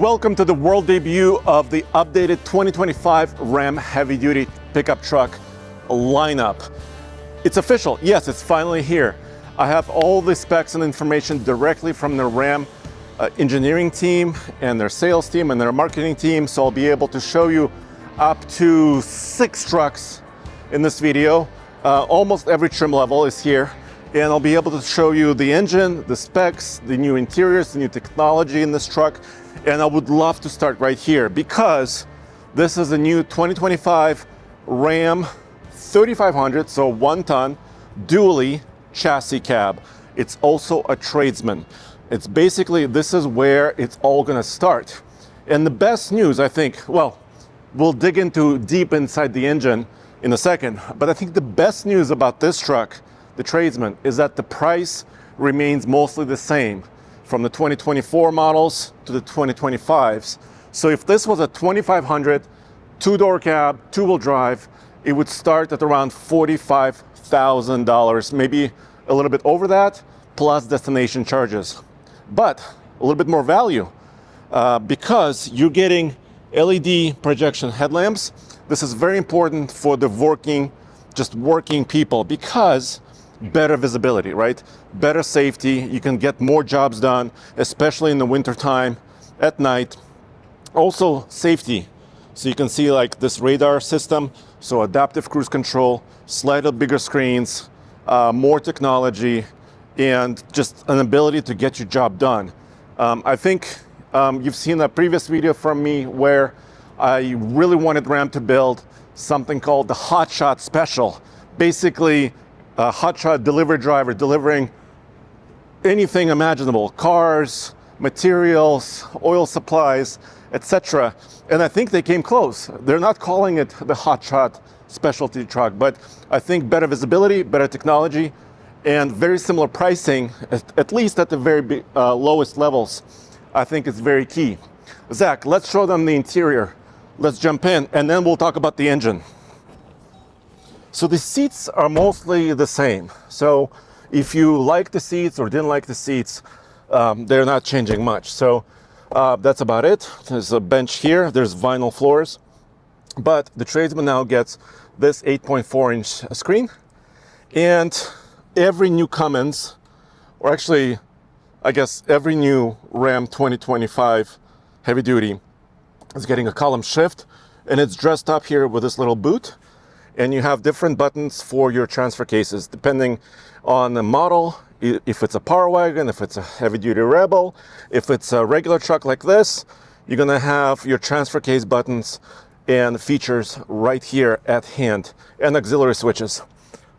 Welcome to the world debut of the updated 2025 Ram heavy duty pickup truck lineup. It's official, yes, it's finally here. I have all the specs and information directly from the Ram engineering team and their sales team and their marketing team, so I'll be able to show you up to 6 trucks in this video. Almost every trim level is here, and I'll be able to show you the engine, the specs, the new interiors, the new technology in this truck. And I would love to start right here because this is a new 2025 Ram 3500, so 1 ton, dually chassis cab. It's also a Tradesman. It's basically, this is where it's all gonna start. And the best news, I think, well, we'll dig into deep inside the engine in a second, but I think the best news about this truck, the Tradesman, is that the price remains mostly the same from the 2024 models to the 2025s. So if this was a 2500 2-door cab, 2-wheel drive, it would start at around $45,000, maybe a little bit over that, plus destination charges. But a little bit more value because you're getting LED projection headlamps. This is very important for the working people because better visibility, right? Better safety. You can get more jobs done, especially in the winter time, at night. Also safety. So you can see like this radar system, so adaptive cruise control, slightly bigger screens, more technology, and just an ability to get your job done. I think you've seen a previous video from me where I really wanted Ram to build something called the Hot Shot Special. Basically, a hotshot delivery driver delivering anything imaginable, cars, materials, oil supplies, etc. And I think they came close. They're not calling it the hotshot specialty truck, but I think better visibility, better technology, and very similar pricing, at least at the very lowest levels, I think is very key. Zach, let's show them the interior. Let's jump in, and then we'll talk about the engine. So the seats are mostly the same. So if you like the seats or didn't like the seats, they're not changing much. So that's about it. There's a bench here. There's vinyl floors. But the Tradesman now gets this 8.4-inch screen. And every new Cummins, or actually, I guess every new Ram 2025 heavy duty is getting a column shift. And it's dressed up here with this little boot. And you have different buttons for your transfer cases, depending on the model, if it's a Power Wagon, if it's a heavy-duty Rebel, if it's a regular truck like this, you're gonna have your transfer case buttons and features right here at hand, and auxiliary switches.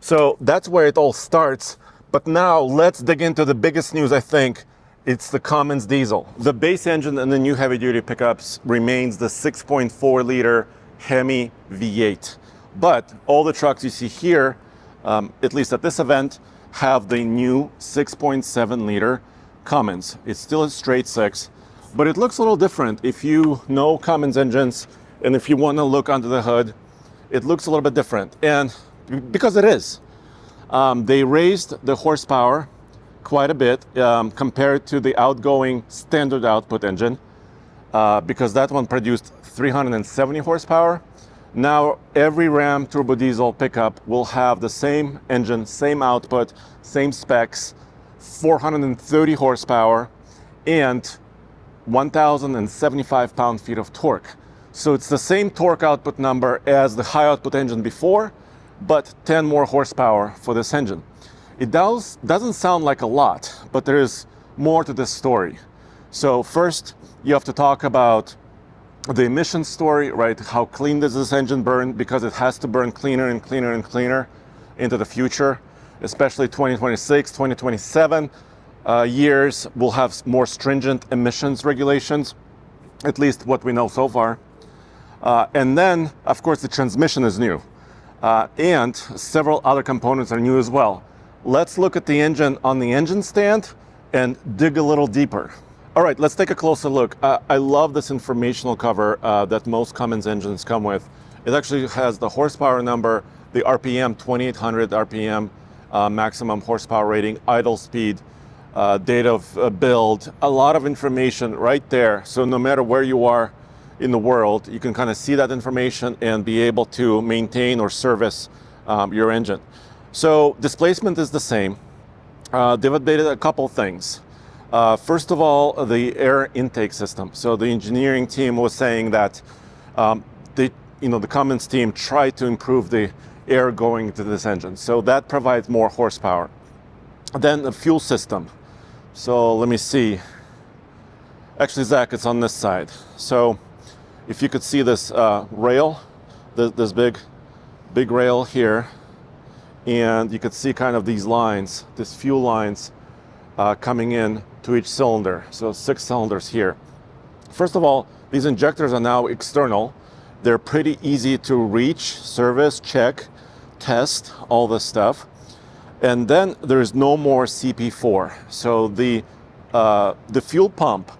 So that's where it all starts. But now let's dig into the biggest news, I think. It's the Cummins Diesel. The base engine in the new heavy-duty pickups remains the 6.4-liter Hemi V8. But all the trucks you see here, at least at this event, have the new 6.7-liter Cummins. It's still a straight 6, but it looks a little different. If you know Cummins engines, and if you want to look under the hood, it looks a little bit different. And because it is. They raised the horsepower quite a bit compared to the outgoing standard output engine, because that one produced 370 horsepower. Now, every Ram turbo diesel pickup will have the same engine, same output, same specs, 430 horsepower, and 1,075 pound-feet of torque. So it's the same torque output number as the high-output engine before, but 10 more horsepower for this engine. It doesn't sound like a lot, but there is more to this story. So first, you have to talk about the emissions story, right? How clean does this engine burn? Because it has to burn cleaner and cleaner and cleaner into the future, especially 2026, 2027 years will have more stringent emissions regulations, at least what we know so far. And then, of course, the transmission is new, and several other components are new as well. Let's look at the engine on the engine stand and dig a little deeper. All right, let's take a closer look. I love this informational cover that most Cummins engines come with. It actually has the horsepower number, the RPM, 2,800 RPM maximum horsepower rating, idle speed, date of build, a lot of information right there. So no matter where you are in the world, you can kind of see that information and be able to maintain or service your engine. So displacement is the same. They've updated a couple things. First of all, the air intake system. So the engineering team was saying that the Cummins team tried to improve the air going to this engine. So that provides more horsepower. Then the fuel system. So let me see. Actually, Zach, it's on this side. So if you could see this rail, this big rail here, and you could see kind of these lines, these fuel lines coming in to each cylinder. So 6 cylinders here. First of all, these injectors are now external. They're pretty easy to reach, service, check, test, all this stuff. And then there's no more CP4. So the fuel pump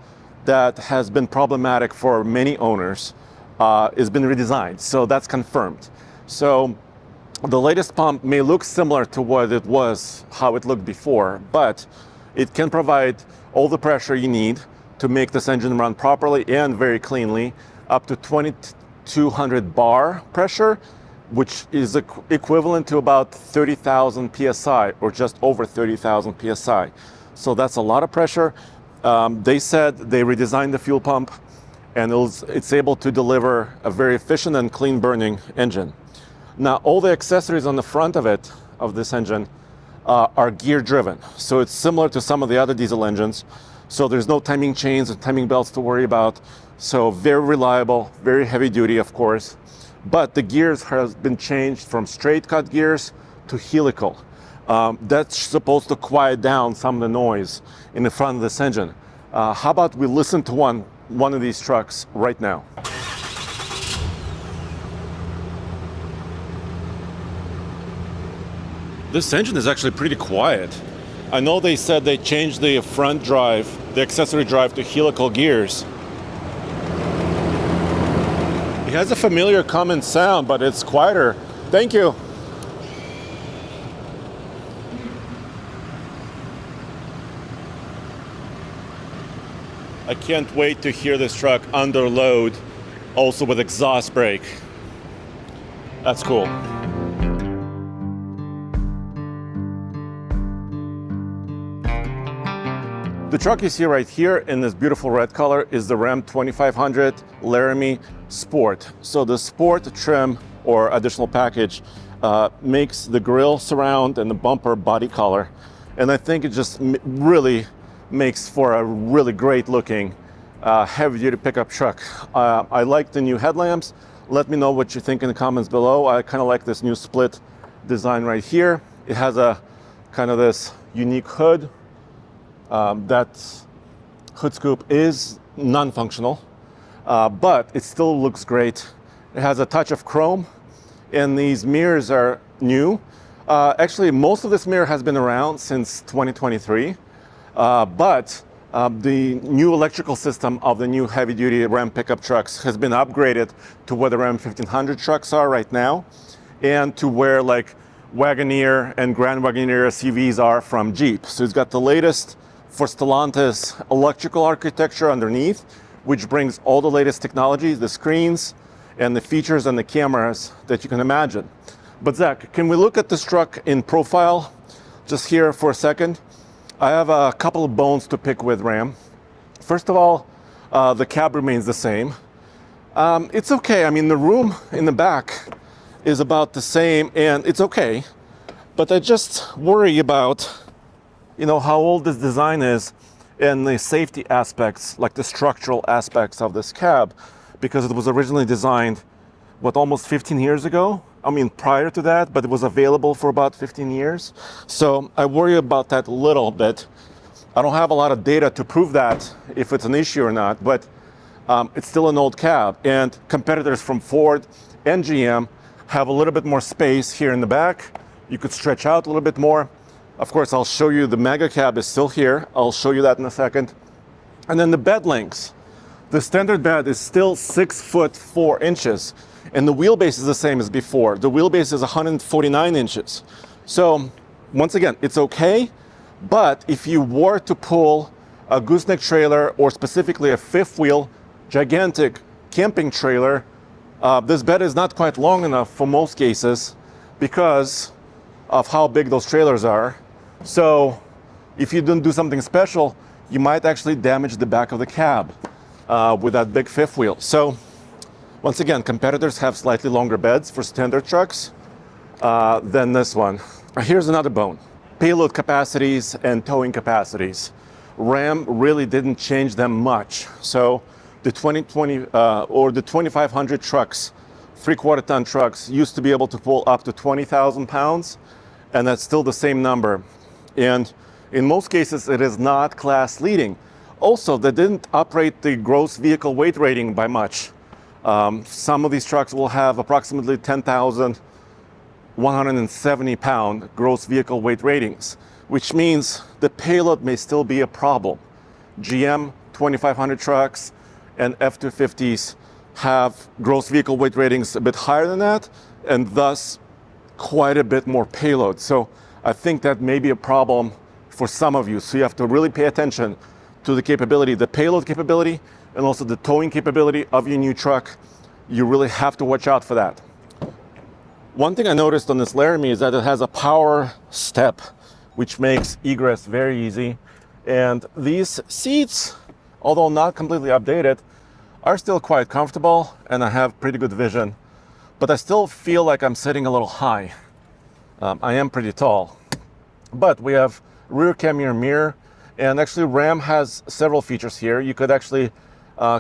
that has been problematic for many owners has been redesigned. So that's confirmed. So the latest pump may look similar to what it was, how it looked before, but it can provide all the pressure you need to make this engine run properly and very cleanly, up to 2,200 bar pressure, which is equivalent to about 30,000 PSI, or just over 30,000 PSI. So that's a lot of pressure. They said they redesigned the fuel pump, and it's able to deliver a very efficient and clean burning engine. Now, all the accessories on the front of this engine are gear driven. So it's similar to some of the other diesel engines. So there's no timing chains and timing belts to worry about. So very reliable, very heavy duty, of course. But the gears has been changed from straight cut gears to helical. That's supposed to quiet down some of the noise in the front of this engine. How about we listen to one of these trucks right now? This engine is actually pretty quiet. I know they said they changed the front drive, the accessory drive, to helical gears. It has a familiar Cummins sound, but it's quieter. Thank you. I can't wait to hear this truck under load, also with exhaust brake. That's cool. The truck you see right here in this beautiful red color is the Ram 2500 Laramie Sport. So the Sport trim or additional package makes the grille surround and the bumper body color. And I think it just really makes for a really great looking heavy duty pickup truck. I like the new headlamps. Let me know what you think in the comments below. I kind of like this new split design right here. It has a kind of this unique hood. That hood scoop is non-functional, but it still looks great. It has a touch of chrome, and these mirrors are new. Actually, most of this mirror has been around since 2023, but the new electrical system of the new heavy-duty Ram pickup trucks has been upgraded to where the Ram 1500 trucks are right now, and to where like Wagoneer and Grand Wagoneer SUVs are from Jeep. So it's got the latest for Stellantis electrical architecture underneath, which brings all the latest technology, the screens and the features and the cameras that you can imagine. But Zach, can we look at this truck in profile just here for a second? I have a couple of bones to pick with Ram. First of all, the cab remains the same. It's okay. I mean, the room in the back is about the same, and it's okay. But I just worry about how old this design is and the safety aspects, like the structural aspects of this cab, because it was originally designed, almost 15 years ago? I mean, prior to that, but it was available for about 15 years. So I worry about that a little bit. I don't have a lot of data to prove that, if it's an issue or not, but it's still an old cab. And competitors from Ford and GM have a little bit more space here in the back. You could stretch out a little bit more. Of course, I'll show you the mega cab is still here. I'll show you that in a second. And then the bed lengths. The standard bed is still 6'4" and the wheelbase is the same as before. The wheelbase is 149 inches. So once again, it's okay, But if you were to pull a gooseneck trailer, or specifically a fifth wheel, gigantic camping trailer, this bed is not quite long enough for most cases because of how big those trailers are. So if you don't do something special, you might actually damage the back of the cab with that big fifth wheel. So once again, competitors have slightly longer beds for standard trucks than this one. Here's another bone: payload capacities and towing capacities. Ram really didn't change them much. So the 2020 or the 2500 trucks, 3/4 ton trucks, used to be able to pull up to 20,000 pounds, and that's still the same number. And in most cases, it is not class leading. Also, they didn't operate the gross vehicle weight rating by much. Some of these trucks will have approximately 10,170 pound gross vehicle weight ratings, which means the payload may still be a problem. GM 2500 trucks and F-250s have gross vehicle weight ratings a bit higher than that, and thus quite a bit more payload. So I think that may be a problem for some of you. So you have to really pay attention to the capability, the payload capability, and also the towing capability of your new truck. You really have to watch out for that. One thing I noticed on this Laramie is that it has a power step, which makes egress very easy. And these seats, although not completely updated, are still quite comfortable, and I have pretty good vision. But I still feel like I'm sitting a little high. I am pretty tall. But we have rear camera mirror, and actually Ram has several features here. You could actually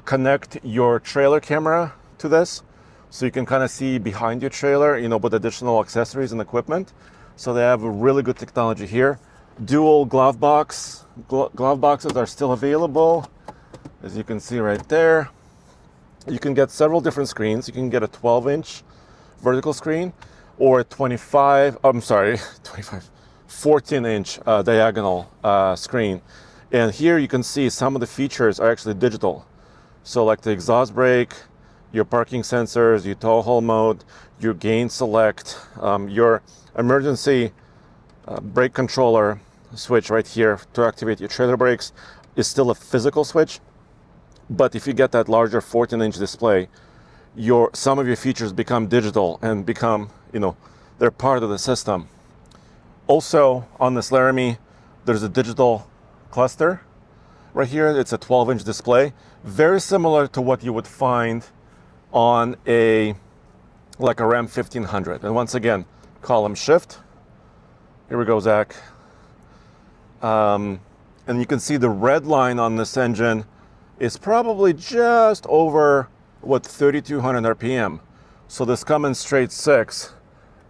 connect your trailer camera to this, so you can kind of see behind your trailer, with additional accessories and equipment. So they have a really good technology here. Dual glove boxes are still available, as you can see right there. You can get several different screens. You can get a 12-inch vertical screen or a 14-inch diagonal screen. And here you can see some of the features are actually digital. So like the exhaust brake, your parking sensors, your tow haul mode, your gain select, your emergency brake controller switch right here to activate your trailer brakes is still a physical switch. But if you get that larger 14-inch display, some of your features become digital and become, they're part of the system. Also on this Laramie, there's a digital cluster right here. It's a 12-inch display, very similar to what you would find on a Ram 1500. And once again, column shift. Here we go, Zach. And you can see the red line on this engine is probably just over 3,200 RPM. So this Cummins straight 6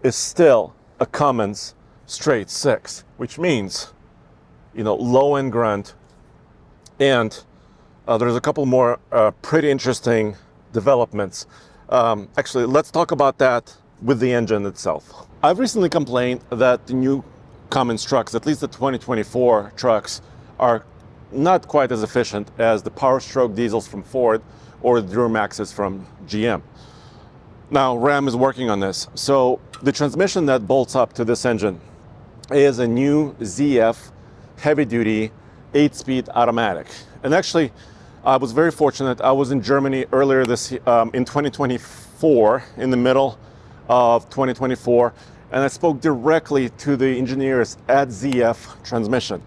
is still a Cummins straight 6, which means, low end grunt. And there's a couple more pretty interesting developments. Actually, let's talk about that with the engine itself. I've recently complained that the new Cummins trucks, at least the 2024 trucks, are not quite as efficient as the Power Stroke diesels from Ford or the Duramaxes from GM. Now, Ram is working on this. So the transmission that bolts up to this engine is a new ZF heavy-duty 8-speed automatic. And actually, I was very fortunate. I was in Germany earlier in 2024, in the middle of 2024, and I spoke directly to the engineers at ZF Transmission.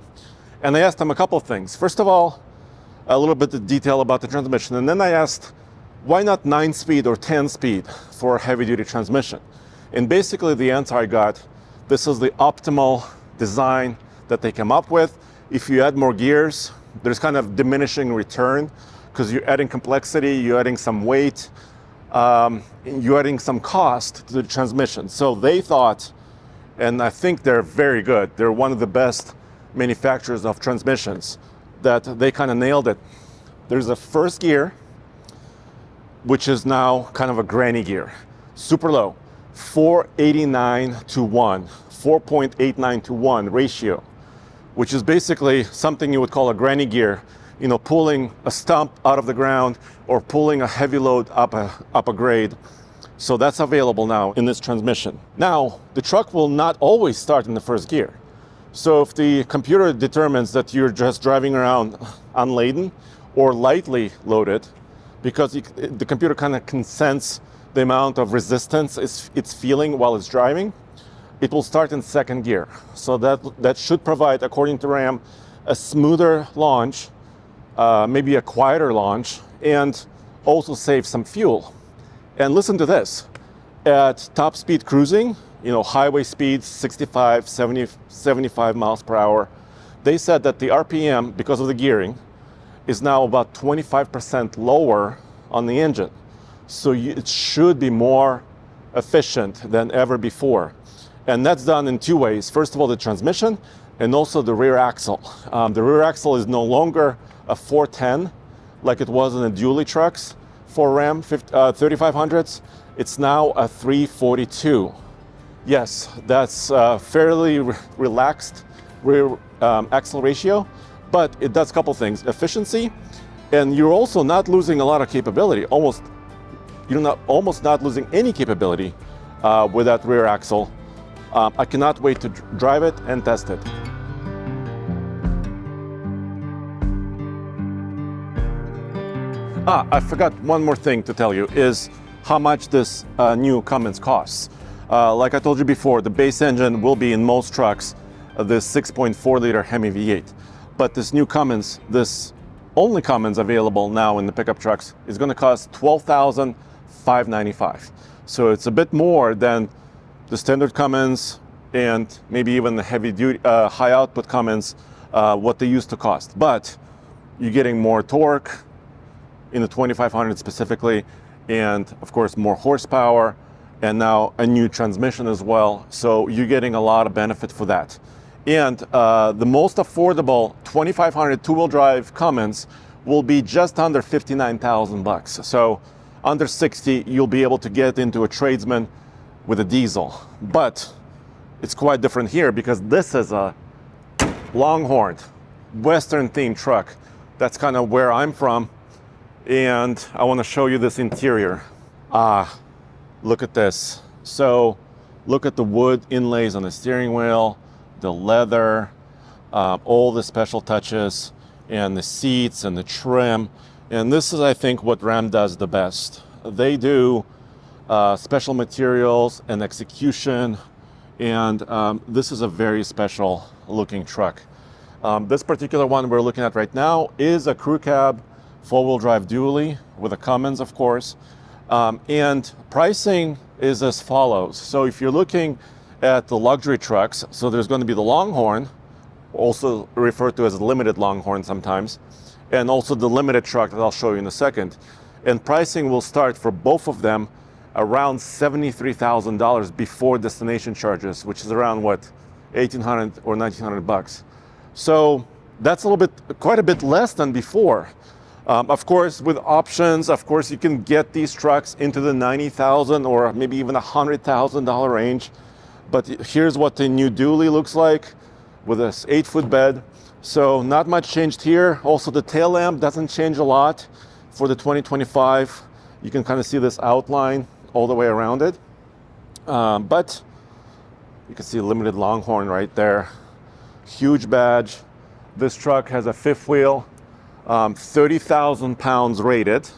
And I asked them a couple of things. First of all, a little bit of detail about the transmission. And then I asked, why not 9-speed or 10-speed for a heavy-duty transmission? And basically the answer I got, this is the optimal design that they came up with. If you add more gears, there's kind of diminishing return because you're adding complexity, you're adding some weight, you're adding some cost to the transmission. So they thought, and I think they're very good, they're one of the best manufacturers of transmissions, that they kind of nailed it. There's a first gear, which is now kind of a granny gear, super low, 4.89 to 1, 4.89 to 1 ratio, which is basically something you would call a granny gear, pulling a stump out of the ground or pulling a heavy load up a grade. So that's available now in this transmission. Now, the truck will not always start in the first gear. So if the computer determines that you're just driving around unladen or lightly loaded, because the computer kind of can sense the amount of resistance it's feeling while it's driving, it will start in second gear. So that should provide, according to RAM, a smoother launch, maybe a quieter launch, and also save some fuel. And listen to this. At top speed cruising, highway speeds 65, 70, 75 miles per hour, they said that the RPM, because of the gearing, is now about 25% lower on the engine. So it should be more efficient than ever before. And that's done in two ways. First of all, the transmission and also the rear axle. The rear axle is no longer a 410 like it was in the Dually trucks for Ram 3500s. It's now a 342. Yes, that's fairly relaxed rear axle ratio, but it does a couple things. Efficiency, and you're also not losing a lot of capability. You're almost not losing any capability with that rear axle. I cannot wait to drive it and test it. I forgot one more thing to tell you is how much this new Cummins costs. Like I told you before, the base engine will be in most trucks the 6.4 liter Hemi V8. But this new Cummins, this only Cummins available now in the pickup trucks, is going to cost $12,595. So it's a bit more than the standard Cummins and maybe even the heavy duty, high output Cummins, what they used to cost. But you're getting more torque in the 2500 specifically, and of course more horsepower, and now a new transmission as well. So you're getting a lot of benefit for that. And the most affordable 2500 two-wheel drive Cummins will be just under $59,000. So under 60, you'll be able to get into a Tradesman with a diesel. But it's quite different here because this is a Longhorn, Western themed truck. That's kind of where I'm from. And I want to show you this interior. Look at this. So look at the wood inlays on the steering wheel, the leather, all the special touches, and the seats and the trim. And this is, I think, what Ram does the best. They do special materials and execution, and this is a very special looking truck. This particular one we're looking at right now is a crew cab four-wheel drive dually with a Cummins, of course. And pricing is as follows. So if you're looking at the luxury trucks, so there's going to be the Longhorn, also referred to as limited Longhorn sometimes, and also the limited truck that I'll show you in a second. And pricing will start for both of them around $73,000 before destination charges, which is around what, $1,800 or $1,900. So that's quite a bit less than before. Of course, with options, of course, you can get these trucks into the $90,000 or maybe even $100,000 range. But here's what the new Dually looks like with this 8-foot bed. So not much changed here. Also, the tail lamp doesn't change a lot for the 2025. You can kind of see this outline all the way around it. But you can see limited Longhorn right there. Huge badge. This truck has a fifth wheel. 30,000 pounds rated.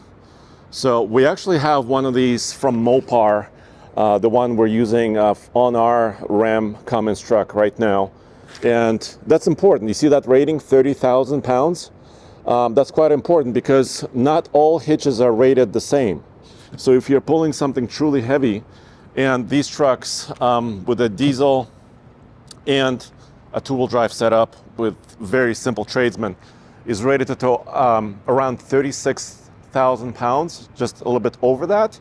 So we actually have one of these from Mopar, the one we're using on our Ram Cummins truck right now. And that's important. You see that rating, 30,000 pounds? That's quite important because not all hitches are rated the same. So if you're pulling something truly heavy, and these trucks with a diesel and a two-wheel drive setup with very simple Tradesman, is rated to tow around 36,000 pounds, just a little bit over that.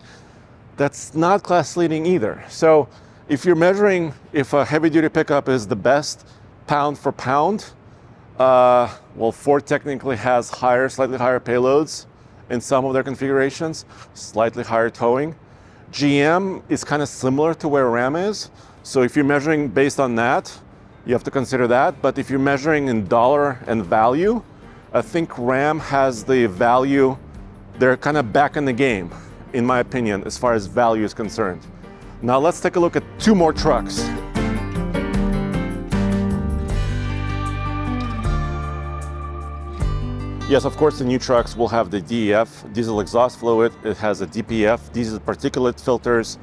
That's not class leading either. So if you're measuring if a heavy duty pickup is the best pound for pound, well, Ford technically has slightly higher payloads in some of their configurations, slightly higher towing. GM is kind of similar to where Ram is. So if you're measuring based on that, you have to consider that. But if you're measuring in dollar and value, I think Ram has the value. They're kind of back in the game, in my opinion, as far as value is concerned. Now let's take a look at two more trucks. Yes, of course, the new trucks will have the DEF, diesel exhaust fluid. It has a DPF, diesel particulate filters,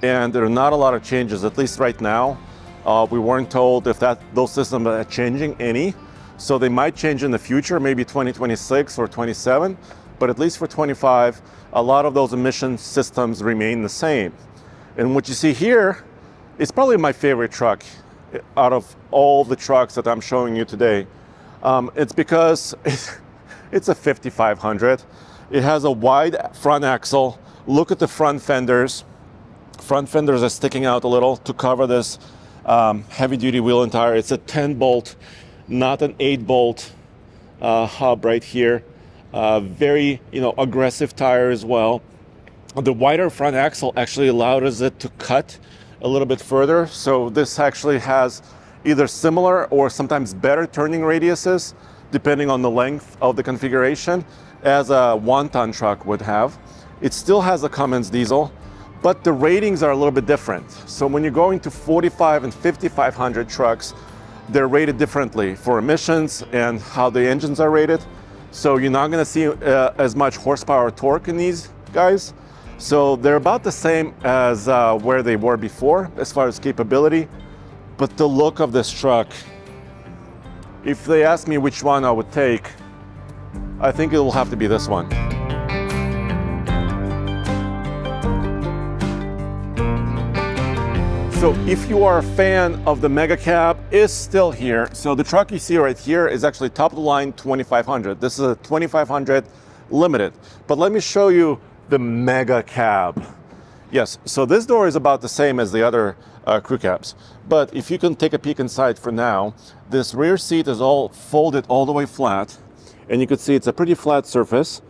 and there are not a lot of changes, at least right now. We weren't told if those systems are changing any, so they might change in the future, maybe 2026 or 27, but at least for 25, a lot of those emission systems remain the same. And what you see here is probably my favorite truck out of all the trucks that I'm showing you today. It's because it's a 5500. It has a wide front axle. Look at the front fenders. Front fenders are sticking out a little to cover this heavy duty wheel and tire. It's a 10 bolt, not an 8 bolt hub right here. Very, aggressive tire as well. The wider front axle actually allows it to cut a little bit further. So this actually has either similar or sometimes better turning radiuses, depending on the length of the configuration, as a 1-ton truck would have. It still has a Cummins Diesel, but the ratings are a little bit different. So when you're going to 45 and 5500 trucks, they're rated differently for emissions and how the engines are rated. So you're not gonna see as much horsepower or torque in these guys. So they're about the same as where they were before as far as capability. But the look of this truck, if they ask me which one I would take, I think it will have to be this one. So if you are a fan of the Mega Cab, is still here. So the truck you see right here is actually top of the line 2500. This is a 2500 Limited. But let me show you the Mega Cab. Yes, so this door is about the same as the other crew cabs. But if you can take a peek inside for now, this rear seat is all folded all the way flat. And you can see it's a pretty flat surface.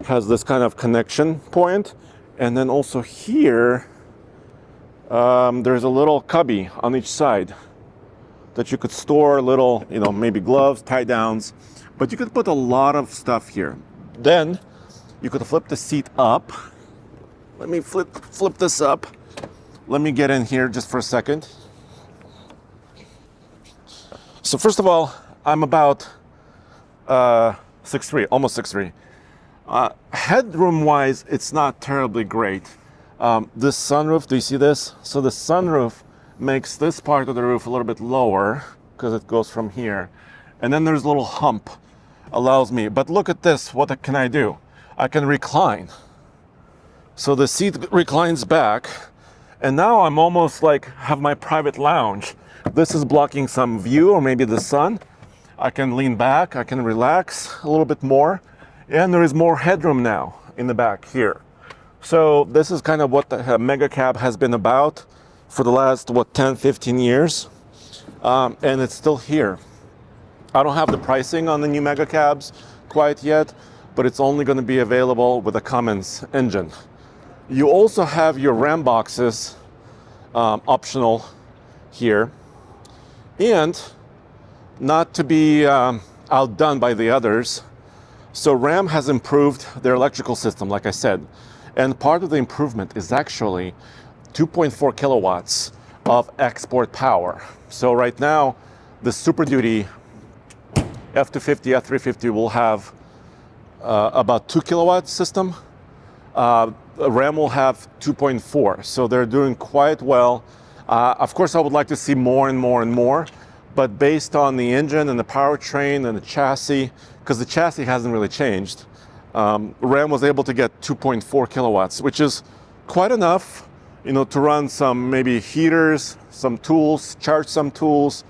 Has this kind of connection point. And then also here, there's a little cubby on each side that you could store little, maybe gloves, tie downs. But you could put a lot of stuff here. Then you could flip the seat up. Let me flip this up. Let me get in here just for a second. So first of all, I'm about 6'3", almost 6'3". Headroom wise, it's not terribly great. This sunroof, do you see this? So the sunroof makes this part of the roof a little bit lower because it goes from here. And then there's a little hump, allows me. But look at this, what can I do? I can recline. So the seat reclines back, and now I'm almost like have my private lounge. This is blocking some view or maybe the sun. I can lean back, I can relax a little bit more, and there is more headroom now in the back here. So this is kind of what the Mega Cab has been about for the last, 10, 15 years, and it's still here. I don't have the pricing on the new Mega Cabs quite yet, but it's only going to be available with a Cummins engine. You also have your Ram boxes optional here, and not to be outdone by the others. So Ram has improved their electrical system, like I said, and part of the improvement is actually 2.4 kilowatts of export power. So right now, the Super Duty F250, F350 will have about 2 kilowatt system. Ram will have 2.4, so they're doing quite well. Of course, I would like to see more and more and more, but based on the engine and the powertrain and the chassis, because the chassis hasn't really changed, Ram was able to get 2.4 kilowatts, which is quite enough, to run some maybe heaters, some tools, charge some tools,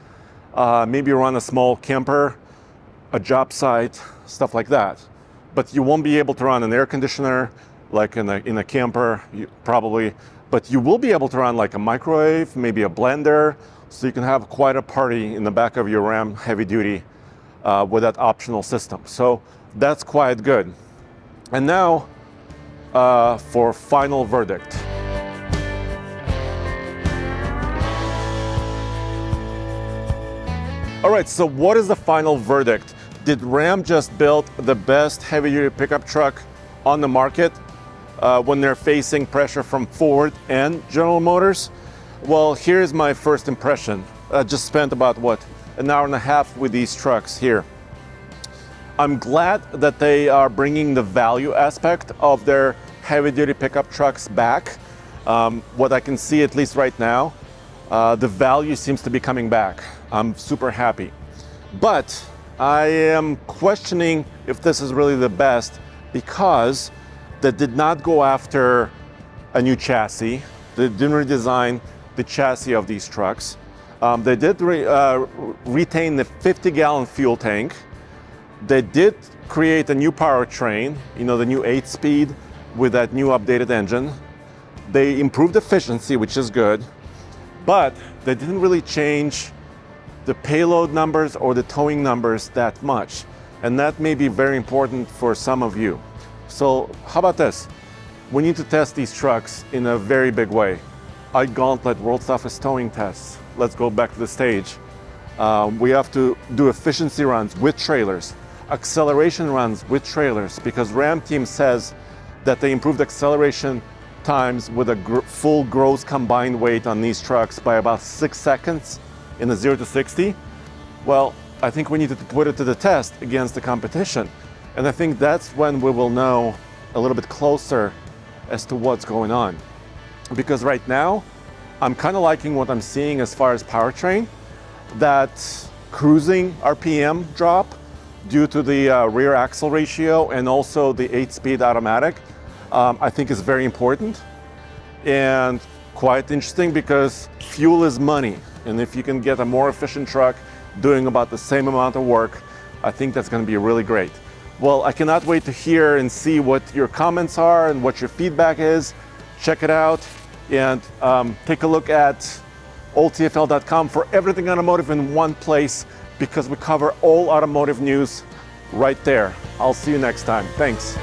maybe run a small camper, a job site, stuff like that. But you won't be able to run an air conditioner like in a camper, probably. But you will be able to run like a microwave, maybe a blender, so you can have quite a party in the back of your Ram heavy duty with that optional system. So that's quite good. And now for final verdict. All right, so what is the final verdict? Did Ram just build the best heavy-duty pickup truck on the market when they're facing pressure from Ford and General Motors? Well, here's my first impression. I just spent about, an hour and a half with these trucks here. I'm glad that they are bringing the value aspect of their heavy-duty pickup trucks back. What I can see, at least right now, the value seems to be coming back. I'm super happy. But I am questioning if this is really the best, because they did not go after a new chassis. They didn't redesign the chassis of these trucks. They did retain the 50-gallon fuel tank. They did create a new powertrain, the new 8-speed with that new updated engine. They improved efficiency, which is good, but they didn't really change the payload numbers or the towing numbers that much. And that may be very important for some of you. So how about this? We need to test these trucks in a very big way. I gauntlet world's toughest towing tests. Let's go back to the stage. We have to do efficiency runs with trailers, acceleration runs with trailers, because Ram team says that they improved acceleration times with a full gross combined weight on these trucks by about 6 seconds in the 0 to 60. Well, I think we need to put it to the test against the competition. And I think that's when we will know a little bit closer as to what's going on. Because right now, I'm kind of liking what I'm seeing as far as powertrain. That cruising RPM drop due to the rear axle ratio and also the 8-speed automatic, I think is very important and quite interesting, because fuel is money. And if you can get a more efficient truck doing about the same amount of work, I think that's going to be really great. Well, I cannot wait to hear and see what your comments are and what your feedback is. Check it out and take a look at oldtfl.com for everything automotive in one place, because we cover all automotive news right there. I'll see you next time. Thanks.